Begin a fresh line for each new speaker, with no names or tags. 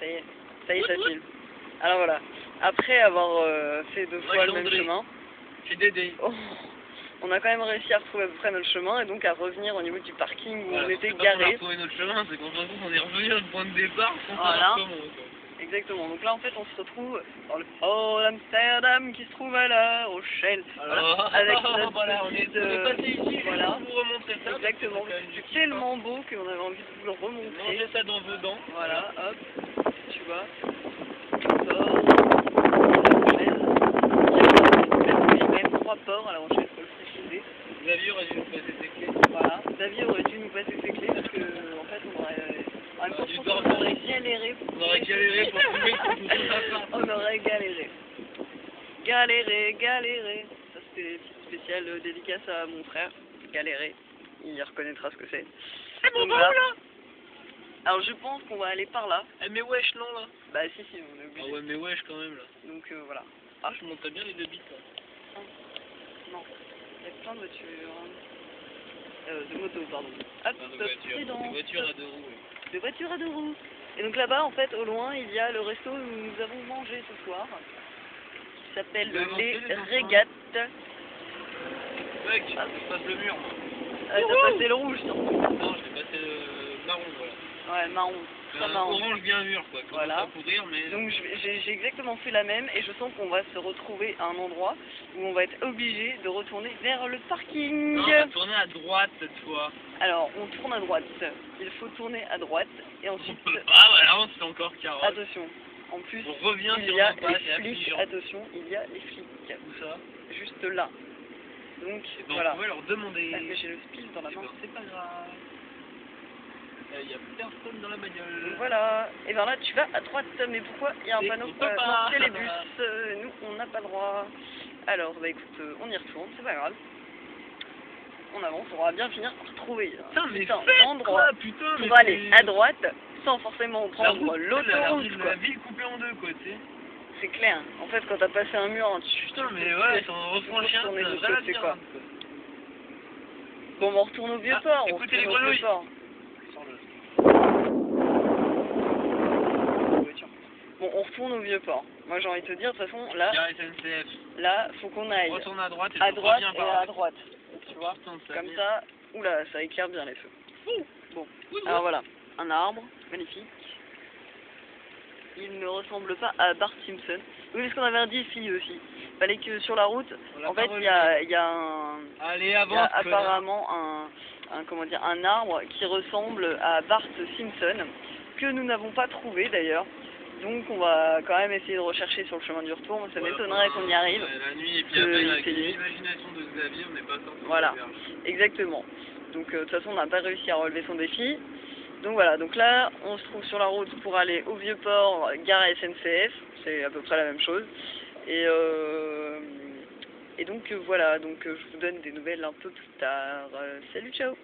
ça y est, ça filme. Alors voilà, après avoir fait 2 fois le même chemin,
c'est Dédé.
oh, on a quand même réussi à retrouver à peu près notre chemin et donc à revenir au niveau du parking où
voilà,
on était
garé. On a
retrouvé
notre chemin, c'est qu'en fin de compte on est revenu à notre point de départ sans
voilà.
savoir comment.
Exactement, donc là en fait on se retrouve dans le port d'Amsterdam qui se trouve à La Rochelle.
Alors,
voilà, avec notre
voilà, on est passé ici,
voilà.
pour vous remontrer ça.
Exactement, c'est tellement beau qu'on avait envie de vous le remontrer.
Mangez ça dans vos dents.
Voilà, hop, tu vois. Port, La Rochelle. Il y a même 3 ports à La Rochelle, faut le préciser.
Xavier aurait dû nous passer ses clés.
Voilà, Xavier aurait dû nous passer ses clés parce que en fait on aurait... En même temps, je pense qu'on aurait galéré.
On aurait galéré pour trouver tout ça.
On aurait galéré. Galéré. Ça c'était spécial dédicace à mon frère. Galéré. Il reconnaîtra ce que c'est.
C'est mon là.
Alors je pense qu'on va aller par là.
Eh mais wesh non là.
Bah si, on est obligé.
Ah ouais mais wesh quand même là.
Donc voilà.
Ah je monterais bien les 2 bites là.
Non. Il y a plein de voitures. De motos, pardon. Hop,
De voitures à 2 roues.
De voitures à 2 roues. Et donc là-bas, en fait, au loin, il y a le resto où nous avons mangé ce soir, qui s'appelle Les Régates.
Mec, je passe le mur.
Ah, t'as passé le rouge, surtout.
Non, j'ai passé le marron, voilà.
Ouais, marron. Très marron.
Orange bien mûr, quoi.
Voilà.
Ça pourrir, mais...
Donc j'ai exactement fait la même, et je sens qu'on va se retrouver à un endroit où on va être obligé de retourner vers le parking.
Non, on va tourner à droite cette fois.
Alors, on tourne à droite. Il faut tourner à droite, et ensuite...
Ah voilà, on se fait encore carotte.
Attention. En plus,
on revient
il
sur
y a
nos pattes,
les flics. Attention, il y a les flics.
Où ça?
Juste là. Donc,
ben,
voilà.
On pouvait leur demander...
Ah, mais j'ai le spill dans la main.
C'est pas grave. Il n'y a personne dans la bagnole.
Donc voilà. Et ben là, tu vas à droite. Mais pourquoi il y a un panneau c'est les bus. Nous, on n'a pas le droit. Alors, bah écoute, on y retourne. C'est pas grave. On avance. On va bien finir par trouver
putain,
endroit
putain,
pour aller à droite sans forcément prendre l'autoroute.
La ville coupée en 2, quoi, tu sais.
C'est clair. En fait, quand t'as passé un mur,
putain, mais ouais, on reprend le chien, c'est
quoi. Bon, on retourne au vieux port.
Écoutez les grenouilles.
Bon, on retourne au vieux port. Moi, j'ai envie de te dire, de toute façon, là, faut qu'on aille
retourne à droite et
à droite. Tu vois, comme ça, oula, ça éclaire bien les feux. Bon, alors voilà, un arbre, magnifique. Il ne ressemble pas à Bart Simpson. Oui, parce qu'on avait un défi aussi. Il fallait que sur la route, en fait, il y a apparemment un arbre qui ressemble à Bart Simpson, que nous n'avons pas trouvé d'ailleurs. Donc on va quand même essayer de rechercher sur le chemin du retour, ça m'étonnerait qu'on y arrive.
La nuit, et puis après, avec l'imagination de Xavier, on n'est pas sorti.
Voilà, exactement. Donc de toute façon, on n'a pas réussi à relever son défi. Donc voilà, donc là, on se trouve sur la route pour aller au Vieux-Port, gare SNCF, c'est à peu près la même chose. Et donc voilà, donc je vous donne des nouvelles un peu plus tard. Salut, ciao!